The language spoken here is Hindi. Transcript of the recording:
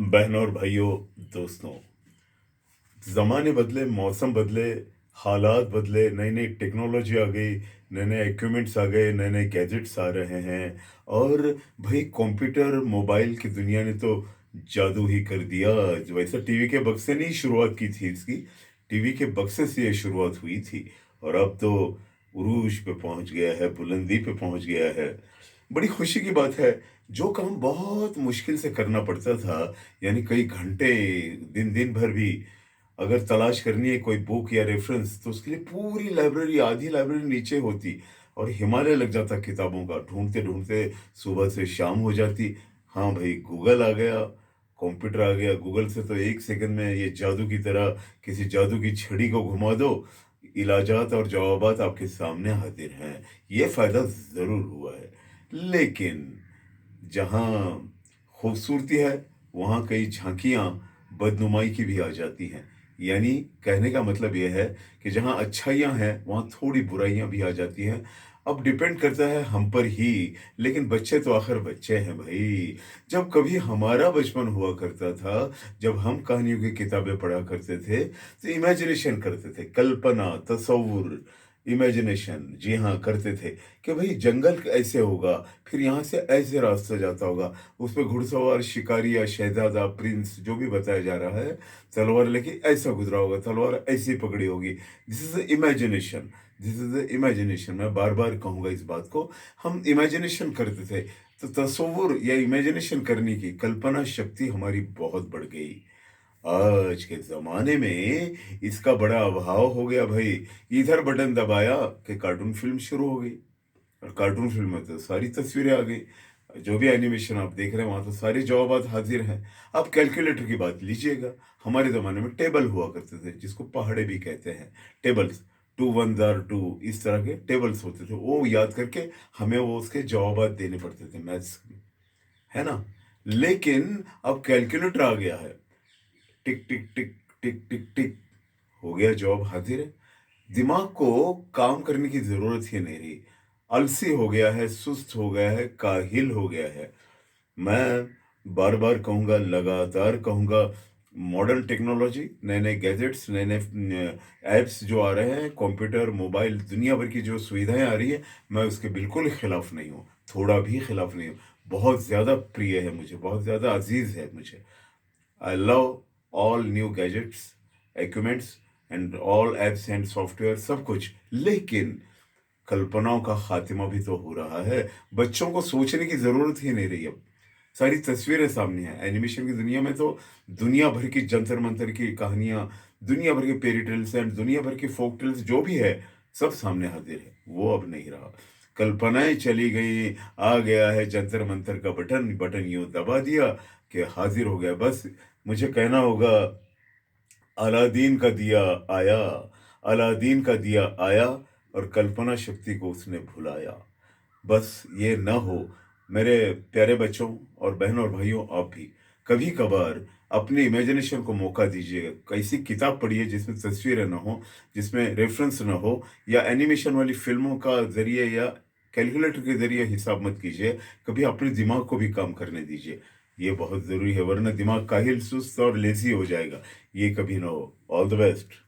बहनों और भाइयों, दोस्तों, ज़माने बदले, मौसम बदले, हालात बदले, नई-नई टेक्नोलॉजी आ गई, नए-नए इक्विपमेंट्स आ गए, नए-नए गैजेट्स आ रहे हैं और भई कंप्यूटर, मोबाइल की दुनिया ने तो जादू ही कर दिया। वैसे टीवी के बक्से ने ही शुरुआत की थी इसकी, टीवी के बक्से से ये शुरुआत हुई थी और अब तो उरूज पे पहुँच गया है, बुलंदी पे पहुँच गया है। बड़ी खुशी की बात है, जो काम बहुत मुश्किल से करना पड़ता था, यानी कई घंटे, दिन-दिन भर भी अगर तलाश करनी है कोई बुक या रेफ़रेंस तो उसके लिए पूरी लाइब्रेरी, आधी लाइब्रेरी नीचे होती और हिमालय लग जाता किताबों का। ढूँढते-ढूँढते सुबह से शाम हो जाती। हाँ भई, गूगल आ गया, कंप्यूटर आ गया, गूगल से तो 1 सेकंड में ये जादू की तरह किसी जादू की छड़ी को घुमा दो, इलाजात और जवाबात आपके सामने हाज़िर हैं। ये फ़ायदा ज़रूर हुआ है। लेकिन जहाँ खूबसूरती है, वहाँ कई झाँकियाँ बदनुमाई की भी आ जाती हैं। यानी कहने का मतलब ये है कि जहाँ अच्छाइयाँ हैं, वहाँ थोड़ी बुराइयाँ भी आ जाती हैं। अब डिपेंड करता है हम पर ही, लेकिन बच्चे तो आखिर बच्चे हैं भई। जब कभी हमारा बचपन हुआ करता था, जब हम कहानियों की किताबें पढ़ा करते थे, तो इमेजिनेशन करते थे, कल्पना, तसव्वुर, इमेजिनेशन जी हाँ, करते थे कि भई जंगल ऐसे होगा, फिर यहाँ से ऐसे रास्ता जाता होगा, उसमें घुड़सवार, शिकारी या शहज़ादा, प्रिंस जो भी बताया जा रहा है, तलवार लेके ऐसा गुज़रा होगा, तलवार ऐसी पकड़ी होगी। This is the imagination, this is the imagination. मैं बार-बार कहूँगा इस बात को, हम इमेजिनेशन करते थे, तो तसव्वुर या इमेजिनेशन करने की कल्पना शक्ति हमारी बहुत बढ़ गई। आज के ज़माने में इसका बड़ा अभाव हो गया भई, इधर बटन दबाया कि कार्टून फ़िल्म शुरू हो गई। और कार्टून फ़िल्म में तो सारी तस्वीरें आ गई। जो भी एनिमेशन आप देख रहे हैं, वहाँ तो सारे जवाबात हाज़िर हैं। आप कैलकुलेटर की बात लीजिएगा, हमारे ज़माने में टेबल हुआ करते थे, जिसको पहाड़े भी कहते हैं, टेबल्स। 2 1 आर 2 इस तरह के टेबल्स होते थे। वो याद करके हमें वो उसके जवाबात देने पड़ते थे मैथ्स में, है ना? लेकिन अब कैलकुलेटर आ गया है। टिक, टिक, टिक, टिक, टिक, टिक, हो गया जवाब हाज़िर है। दिमाग को काम करने की ज़रूरत ही नहीं रही। आलसी हो गया है, सुस्त हो गया है, काहिल हो गया है। मैं बार-बार कहूँगा, लगातार कहूँगा, मॉडर्न टेक्नोलॉजी, नए-नए गैजेट्स, नए-नए ऐप्स जो आ रहे हैं, कंप्यूटर, मोबाइल, दुनिया भर की जो सुविधाएँ आ रही हैं, मैं उसके बिल्कुल खिलाफ नहीं हूँ, थोड़ा भी खिलाफ नहीं हूँ। बहुत ज़्यादा प्रिय है मुझे, बहुत ज़्यादा अज़ीज़ है मुझे। I love all new gadgets, equipments and all apps and software सब कुछ। लेकिन कल्पनाओं का खात्मा भी तो हो रहा है। बच्चों को सोचने की ज़रूरत ही नहीं रही अब। सारी तस्वीरें सामने हैं। एनिमेशन की दुनिया में तो दुनिया भर की जंतर-मंतर की कहानियाँ, दुनिया भर के फेयरी टेल्स एंड दुनिया भर की फ़ोक टेल्स जो भी है, सब सामने हाज़िर है। वो अब नहीं रहा। कल्पनाएँ चली गई, आ गया है जंतर-मंतर का बटन, बटन यूँ दबा दिया कि हाज़िर हो गया। बस मुझे कहना होगा, अलादीन का दिया आया, अलादीन का दिया आया और कल्पना शक्ति को उसने भुलाया। बस ये ना हो, मेरे प्यारे बच्चों और बहनों और भाइयों, आप भी कभी-कभार अपने इमेजिनेशन को मौका दीजिए। ऐसी किताब पढ़िए जिसमें तस्वीरें ना हो, जिसमें रेफ़रेंस ना हो, या एनिमेशन वाली फ़िल्मों का ज़रिए या कैलकुलेटर के ज़रिए हिसाब मत कीजिए। कभी अपने दिमाग को भी काम करने दीजिए। ये बहुत ज़रूरी है, वरना दिमाग काहिल, सुस्त और लेज़ी हो जाएगा। ये कभी ना हो। All the best.